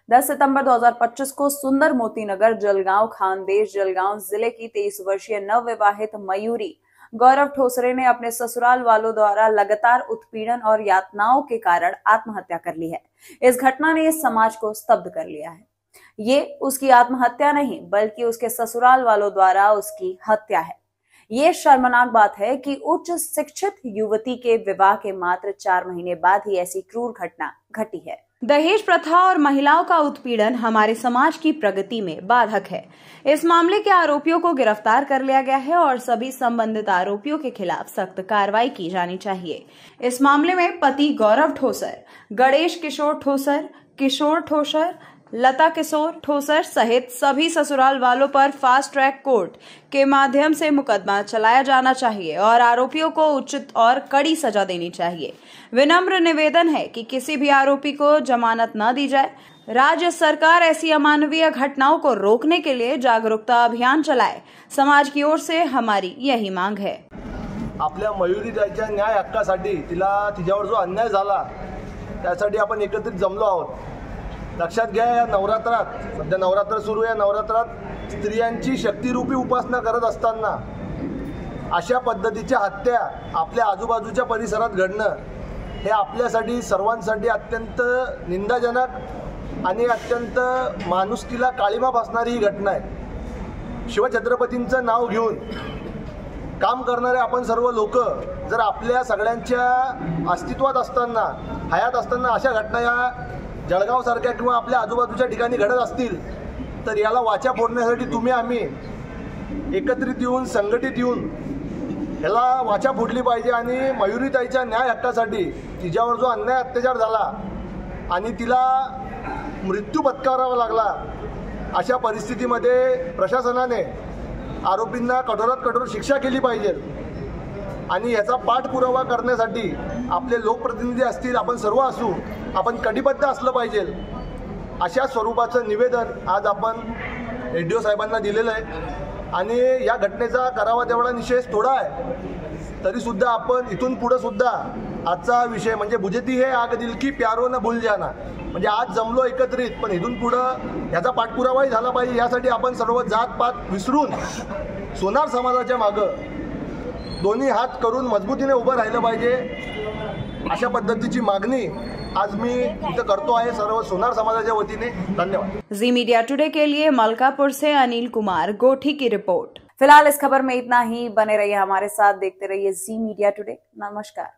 10 सितंबर 2025 को सुंदर मोती नगर जलगांव खानदेश जलगांव जिले की 23 वर्षीय नवविवाहित मयूरी गौरव ठोसरे ने अपने ससुराल वालों द्वारा लगातार उत्पीड़न और यातनाओं के कारण आत्महत्या कर ली है। इस घटना ने इस समाज को स्तब्ध कर लिया है। ये उसकी आत्महत्या नहीं बल्कि उसके ससुराल वालों द्वारा उसकी हत्या है। ये शर्मनाक बात है कि उच्च शिक्षित युवती के विवाह के मात्र 4 महीने बाद ही ऐसी क्रूर घटना घटी है। दहेज प्रथा और महिलाओं का उत्पीड़न हमारे समाज की प्रगति में बाधक है। इस मामले के आरोपियों को गिरफ्तार कर लिया गया है और सभी संबंधित आरोपियों के खिलाफ सख्त कार्रवाई की जानी चाहिए। इस मामले में पति गौरव ठोसर, गणेश किशोर ठोसर, लता किशोर ठोसर सहित सभी ससुराल वालों पर फास्ट ट्रैक कोर्ट के माध्यम से मुकदमा चलाया जाना चाहिए और आरोपियों को उचित और कड़ी सजा देनी चाहिए। विनम्र निवेदन है कि किसी भी आरोपी को जमानत न दी जाए। राज्य सरकार ऐसी अमानवीय घटनाओं को रोकने के लिए जागरूकता अभियान चलाए। समाज की ओर से हमारी यही मांग है। आपल्या मयुरी ताईच्या न्याय हक्कासाठी तिच्यावर जो अन्याय झाला त्यासाठी आपण एकत्रित जमलो आहोत। लक्षात घ्या, या नवरात्रात सध्या नवरात्र सुरू आहे। नवरात्रात स्त्रियांची शक्तिरूपी उपासना करत असताना अशा पद्धतीच्या हत्या आपल्या आजूबाजूच्या परिसरात घडणं हे आपल्यासाठी सर्वांसाठी अत्यंत निंदाजनक आणि अत्यंत माणुसकीला काळिमा फासणारी ही घटना आहे। शिवछत्रपतींचं नाव घेऊन काम करणारे आपण सर्व लोक जर आपल्या सगळ्यांच्या अस्तित्वात असताना हयात असताना अशा घटना या जळगाव सारख्या किंवा आपल्या आजूबाजूच्या ठिकाणी घडत असतील तर याला वाचा फोडण्यासाठी तुम्ही आम्ही एकत्रित येऊन संघटित येऊन याला वाचा फोडली पाहिजे आणि मयुरी ताईच्या न्याय हक्कासाठी तिच्यावर जो अन्याय अत्याचार झाला आणि तिला मृत्यू पत्करावा लागला अशा परिस्थितीमध्ये प्रशासनाने आरोपींना कठोरात कठोर शिक्षा केली पाहिजे आणि याचा पाठपुरावा करण्यासाठी आपले लोकप्रतिनिधी असतील, आपण सर्व असू, आपण कटिबद्ध असलं पाहिजे अशा स्वरूपाचं निवेदन आज आपण एडीओ साहेबांना दिलेलं आहे। आणि या घटनेचा करावा तेवढा निषेध थोडा आहे तरी सुद्धा आपण इथून पुढे सुद्धा आजचा विषय म्हणजे बुझती है आग दिल की प्यारो न भूल जाना, म्हणजे आज जमलो एकत्रित पण इथून पुढे याचा पाठपुरावाही झाला पाहिजे। यासाठी आपण सर्व जातपात विसरून सोनार समाजाच्या मागे दोन्ही हात करून मजबूतीने उभं राहिलं पाहिजे अशा पद्धतीची मागणी आज मी इथं करतो आहे सर्व सोनार समाजाच्या वतीने। धन्यवाद। जी मीडिया टुडे के लिए मलकापुर से अनिल कुमार गोठी की रिपोर्ट। फिलहाल इस खबर में इतना ही। बने रहिए हमारे साथ, देखते रहिए जी मीडिया टुडे। नमस्कार।